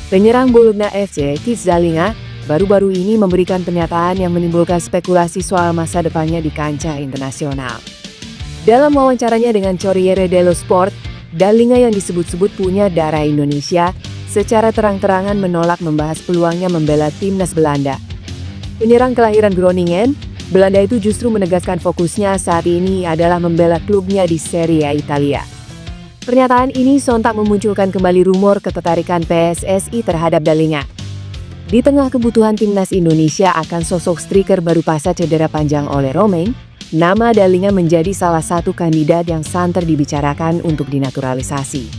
Penyerang Bologna FC, Kits Zalinga, baru-baru ini memberikan pernyataan yang menimbulkan spekulasi soal masa depannya di kancah internasional. Dalam wawancaranya dengan Corriere dello Sport, Zalinga yang disebut-sebut punya darah Indonesia, secara terang-terangan menolak membahas peluangnya membela timnas Belanda. Penyerang kelahiran Groningen, Belanda itu justru menegaskan fokusnya saat ini adalah membela klubnya di Serie A Italia. Pernyataan ini sontak memunculkan kembali rumor ketertarikan PSSI terhadap Zalinga. Di tengah kebutuhan timnas Indonesia akan sosok striker baru pasca cedera panjang oleh Romain, nama Zalinga menjadi salah satu kandidat yang santer dibicarakan untuk dinaturalisasi.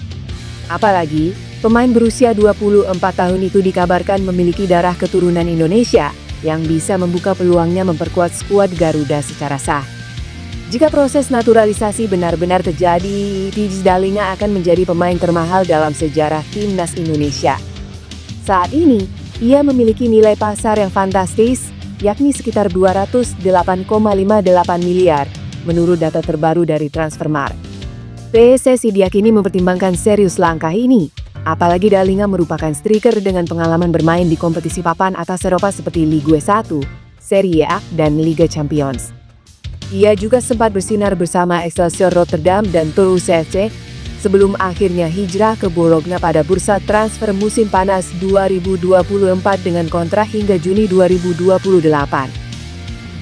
Apalagi, pemain berusia 24 tahun itu dikabarkan memiliki darah keturunan Indonesia yang bisa membuka peluangnya memperkuat skuad Garuda secara sah. Jika proses naturalisasi benar-benar terjadi, Kits Zalinga akan menjadi pemain termahal dalam sejarah timnas Indonesia. Saat ini, ia memiliki nilai pasar yang fantastis, yakni sekitar 208,58 miliar, menurut data terbaru dari Transfermarkt. PSSI diyakini mempertimbangkan serius langkah ini, apalagi Zalinga merupakan striker dengan pengalaman bermain di kompetisi papan atas Eropa seperti Ligue 1, Serie A, dan Liga Champions. Ia juga sempat bersinar bersama Excelsior Rotterdam dan Toulouse FC, sebelum akhirnya hijrah ke Bologna pada bursa transfer musim panas 2024 dengan kontrak hingga Juni 2028.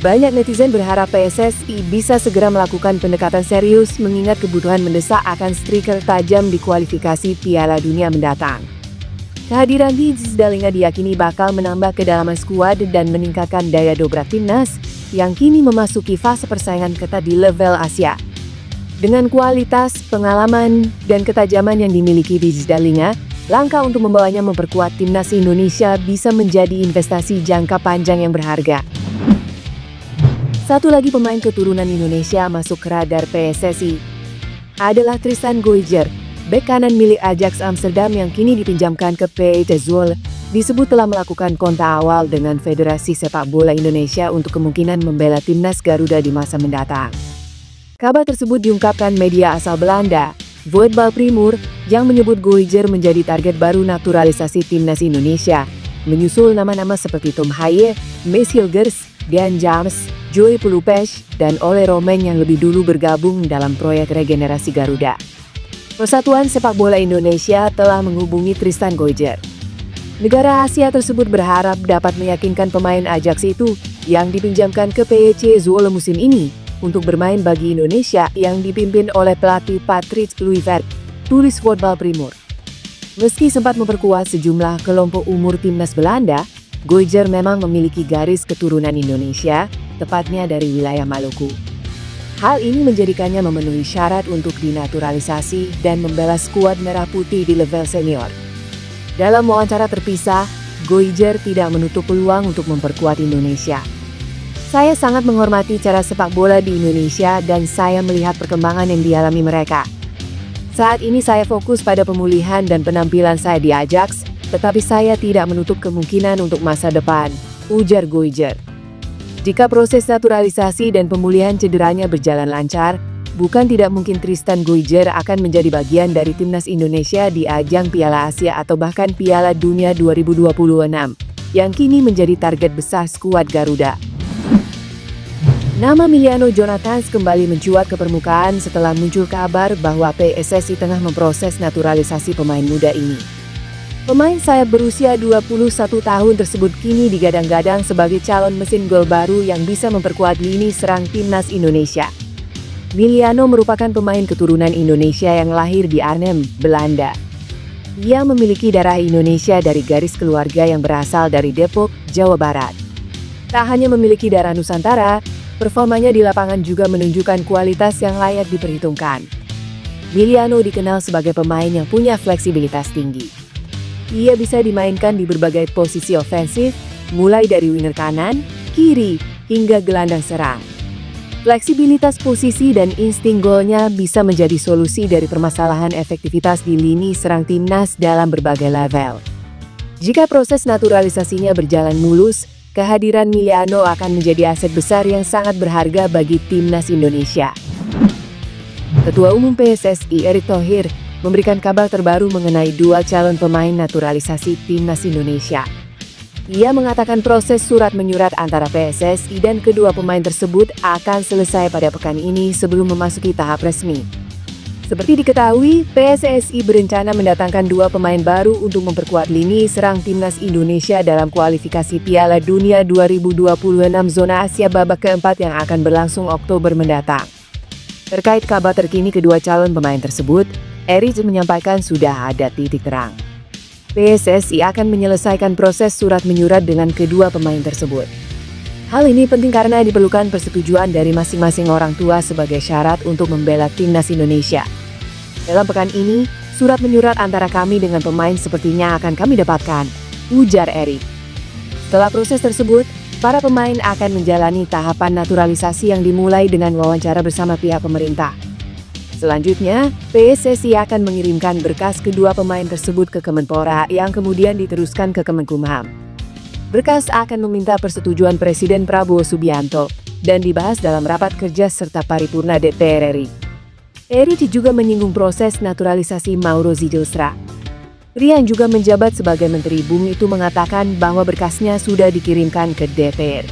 Banyak netizen berharap PSSI bisa segera melakukan pendekatan serius mengingat kebutuhan mendesak akan striker tajam di kualifikasi Piala Dunia mendatang. Kehadiran Kits Zalinga diyakini bakal menambah kedalaman skuad dan meningkatkan daya dobrak timnas yang kini memasuki fase persaingan ketat di level Asia. Dengan kualitas, pengalaman, dan ketajaman yang dimiliki Kits Zalinga, langkah untuk membawanya memperkuat timnas Indonesia bisa menjadi investasi jangka panjang yang berharga. Satu lagi pemain keturunan Indonesia masuk ke radar PSSI adalah Tristan Goijer, bek kanan milik Ajax Amsterdam yang kini dipinjamkan ke PSV Zwolle, disebut telah melakukan kontak awal dengan Federasi Sepak Bola Indonesia untuk kemungkinan membela timnas Garuda di masa mendatang. Kabar tersebut diungkapkan media asal Belanda, Voetbal Primeur, yang menyebut Goijer menjadi target baru naturalisasi timnas Indonesia, menyusul nama-nama seperti Tom Haye, Maes Hilgers, Dean James, Joey Pelupes, dan Ole Romain yang lebih dulu bergabung dalam proyek regenerasi Garuda. Persatuan Sepak Bola Indonesia telah menghubungi Tristan Goijer. Negara Asia tersebut berharap dapat meyakinkan pemain Ajax itu yang dipinjamkan ke PSV Zwolle musim ini untuk bermain bagi Indonesia yang dipimpin oleh pelatih Patrice Kluivert, tulis Voetbal Primeur. Meski sempat memperkuat sejumlah kelompok umur timnas Belanda, Goijer memang memiliki garis keturunan Indonesia, tepatnya dari wilayah Maluku. Hal ini menjadikannya memenuhi syarat untuk dinaturalisasi dan membela skuad merah putih di level senior. Dalam wawancara terpisah, Goijer tidak menutup peluang untuk memperkuat Indonesia. Saya sangat menghormati cara sepak bola di Indonesia dan saya melihat perkembangan yang dialami mereka. Saat ini saya fokus pada pemulihan dan penampilan saya di Ajax, tetapi saya tidak menutup kemungkinan untuk masa depan, ujar Goijer. Jika proses naturalisasi dan pemulihan cederanya berjalan lancar, bukan tidak mungkin Tristan Goijer akan menjadi bagian dari timnas Indonesia di ajang Piala Asia atau bahkan Piala Dunia 2026, yang kini menjadi target besar skuad Garuda. Nama Emiliano Jonathans kembali mencuat ke permukaan setelah muncul kabar bahwa PSSI tengah memproses naturalisasi pemain muda ini. Pemain sayap berusia 21 tahun tersebut kini digadang-gadang sebagai calon mesin gol baru yang bisa memperkuat lini serang timnas Indonesia. Emiliano merupakan pemain keturunan Indonesia yang lahir di Arnhem, Belanda. Ia memiliki darah Indonesia dari garis keluarga yang berasal dari Depok, Jawa Barat. Tak hanya memiliki darah Nusantara, performanya di lapangan juga menunjukkan kualitas yang layak diperhitungkan. Emiliano dikenal sebagai pemain yang punya fleksibilitas tinggi. Ia bisa dimainkan di berbagai posisi ofensif, mulai dari winger kanan, kiri, hingga gelandang serang. Fleksibilitas posisi dan insting golnya bisa menjadi solusi dari permasalahan efektivitas di lini serang timnas dalam berbagai level. Jika proses naturalisasinya berjalan mulus, kehadiran Emiliano akan menjadi aset besar yang sangat berharga bagi timnas Indonesia. Ketua Umum PSSI Erick Thohir memberikan kabar terbaru mengenai dua calon pemain naturalisasi timnas Indonesia. Ia mengatakan proses surat menyurat antara PSSI dan kedua pemain tersebut akan selesai pada pekan ini sebelum memasuki tahap resmi. Seperti diketahui, PSSI berencana mendatangkan dua pemain baru untuk memperkuat lini serang timnas Indonesia dalam kualifikasi Piala Dunia 2026 zona Asia babak keempat yang akan berlangsung Oktober mendatang. Terkait kabar terkini kedua calon pemain tersebut, Erik menyampaikan sudah ada titik terang. PSSI akan menyelesaikan proses surat menyurat dengan kedua pemain tersebut. Hal ini penting karena diperlukan persetujuan dari masing-masing orang tua sebagai syarat untuk membela timnas Indonesia. Dalam pekan ini, surat menyurat antara kami dengan pemain sepertinya akan kami dapatkan, ujar Erik. Setelah proses tersebut, para pemain akan menjalani tahapan naturalisasi yang dimulai dengan wawancara bersama pihak pemerintah. Selanjutnya, PSSI akan mengirimkan berkas kedua pemain tersebut ke Kemenpora yang kemudian diteruskan ke Kemenkumham. Berkas akan meminta persetujuan Presiden Prabowo Subianto dan dibahas dalam rapat kerja serta paripurna DPR RI. Erik juga menyinggung proses naturalisasi Mauro Zidilstra. Rian juga menjabat sebagai Menteri Bumi itu mengatakan bahwa berkasnya sudah dikirimkan ke DPR.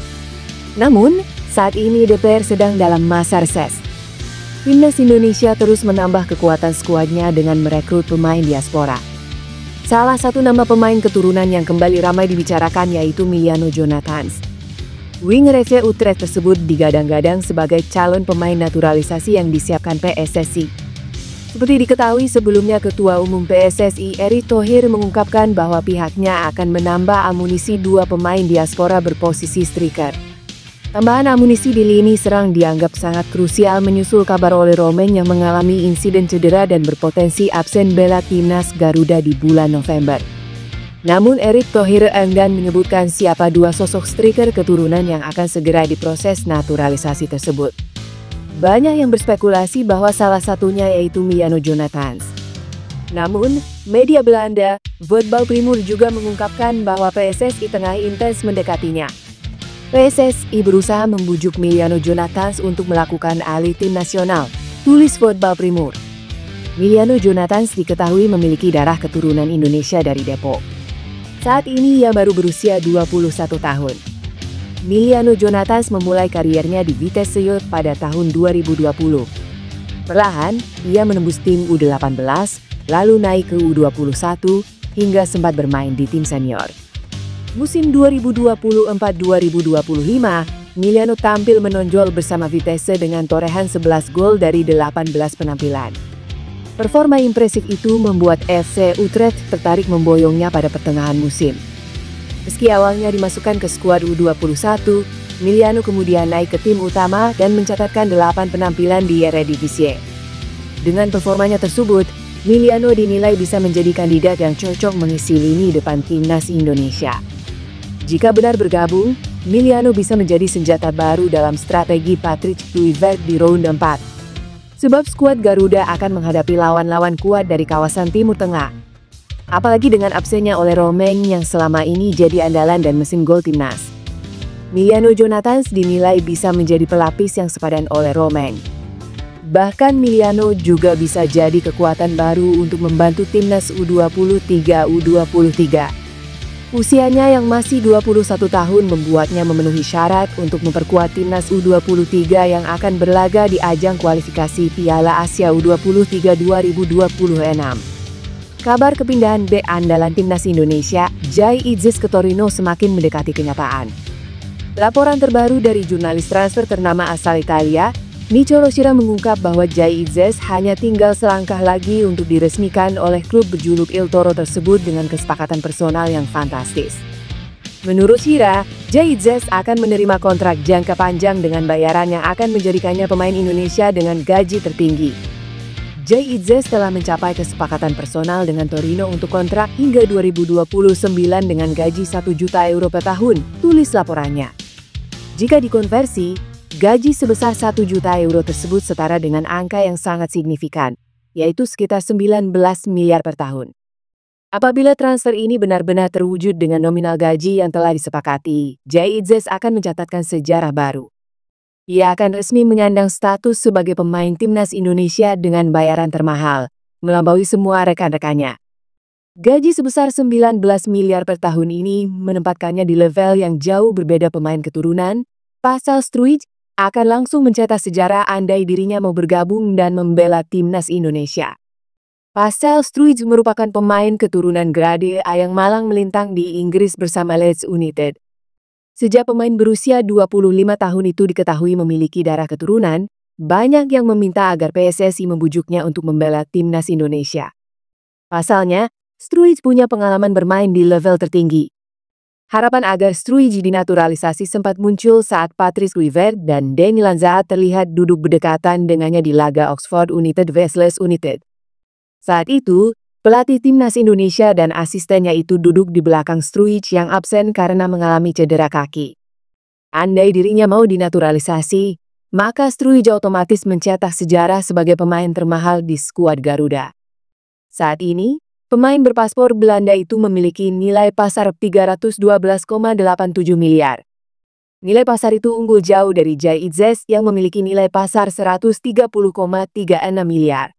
Namun, saat ini DPR sedang dalam masa reses. Timnas Indonesia terus menambah kekuatan skuadnya dengan merekrut pemain diaspora. Salah satu nama pemain keturunan yang kembali ramai dibicarakan yaitu Miliano Jonathans. Winger FC Utrecht tersebut digadang-gadang sebagai calon pemain naturalisasi yang disiapkan PSSI. Seperti diketahui sebelumnya Ketua Umum PSSI Erick Thohir mengungkapkan bahwa pihaknya akan menambah amunisi dua pemain diaspora berposisi striker. Tambahan amunisi di lini serang dianggap sangat krusial menyusul kabar Ole Romain yang mengalami insiden cedera dan berpotensi absen bela timnas Garuda di bulan November. Namun Erick Thohir enggan menyebutkan siapa dua sosok striker keturunan yang akan segera diproses naturalisasi tersebut. Banyak yang berspekulasi bahwa salah satunya yaitu Miliano Jonathans. Namun, media Belanda, Voetbal Primeur juga mengungkapkan bahwa PSSI tengah intens mendekatinya. PSSI berusaha membujuk Miliano Jonathans untuk melakukan alih tim nasional, tulis Voetbal Primeur. Miliano Jonathans diketahui memiliki darah keturunan Indonesia dari Depok. Saat ini ia baru berusia 21 tahun. Miliano Jonathans memulai kariernya di Vitesse Seyot pada tahun 2020. Perlahan, ia menembus tim U18, lalu naik ke U21, hingga sempat bermain di tim senior. Musim 2024-2025, Miliano tampil menonjol bersama Vitesse dengan torehan 11 gol dari 18 penampilan. Performa impresif itu membuat FC Utrecht tertarik memboyongnya pada pertengahan musim. Meski awalnya dimasukkan ke skuad U21, Miliano kemudian naik ke tim utama dan mencatatkan 8 penampilan di Eredivisie. Dengan performanya tersebut, Miliano dinilai bisa menjadi kandidat yang cocok mengisi lini depan timnas Indonesia. Jika benar bergabung, Miliano bisa menjadi senjata baru dalam strategi Patrick Kluivert di ronde 4. Sebab skuad Garuda akan menghadapi lawan-lawan kuat dari kawasan Timur Tengah. Apalagi dengan absennya Ole Romain yang selama ini jadi andalan dan mesin gol timnas. Miliano Jonathans dinilai bisa menjadi pelapis yang sepadan Ole Romain. Bahkan Miliano juga bisa jadi kekuatan baru untuk membantu timnas U23. Usianya yang masih 21 tahun membuatnya memenuhi syarat untuk memperkuat timnas U23 yang akan berlaga di ajang kualifikasi Piala Asia U23 2026. Kabar kepindahan bek andalan timnas Indonesia, Jai Idzes ke Torino semakin mendekati kenyataan. Laporan terbaru dari jurnalis transfer ternama asal Italia, Nico Rochira mengungkap bahwa Jai Idzes hanya tinggal selangkah lagi untuk diresmikan oleh klub berjuluk Il Toro tersebut dengan kesepakatan personal yang fantastis. Menurut Shira, Jai Idzes akan menerima kontrak jangka panjang dengan bayaran yang akan menjadikannya pemain Indonesia dengan gaji tertinggi. Jai Idzes telah mencapai kesepakatan personal dengan Torino untuk kontrak hingga 2029 dengan gaji 1 juta euro per tahun, tulis laporannya. Jika dikonversi, gaji sebesar 1 juta euro tersebut setara dengan angka yang sangat signifikan, yaitu sekitar 19 miliar per tahun. Apabila transfer ini benar-benar terwujud dengan nominal gaji yang telah disepakati, Jai Idzes akan mencatatkan sejarah baru. Ia akan resmi menyandang status sebagai pemain timnas Indonesia dengan bayaran termahal, melampaui semua rekan-rekannya. Gaji sebesar 19 miliar per tahun ini menempatkannya di level yang jauh berbeda pemain keturunan. Pascal Struijk akan langsung mencetak sejarah andai dirinya mau bergabung dan membela timnas Indonesia. Pascal Struijk merupakan pemain keturunan Grade A yang malang melintang di Inggris bersama Leeds United. Sejak pemain berusia 25 tahun itu diketahui memiliki darah keturunan, banyak yang meminta agar PSSI membujuknya untuk membela timnas Indonesia. Pasalnya, Struijk punya pengalaman bermain di level tertinggi. Harapan agar Struijk dinaturalisasi sempat muncul saat Patrice Kluivert dan Danny Lanzaat terlihat duduk berdekatan dengannya di laga Oxford United vs Leeds United. Saat itu, pelatih timnas Indonesia dan asistennya itu duduk di belakang Struijk yang absen karena mengalami cedera kaki. Andai dirinya mau dinaturalisasi, maka Struijk otomatis mencetak sejarah sebagai pemain termahal di skuad Garuda. Saat ini, pemain berpaspor Belanda itu memiliki nilai pasar 312,87 miliar. Nilai pasar itu unggul jauh dari Jay Itzes yang memiliki nilai pasar 130,36 miliar.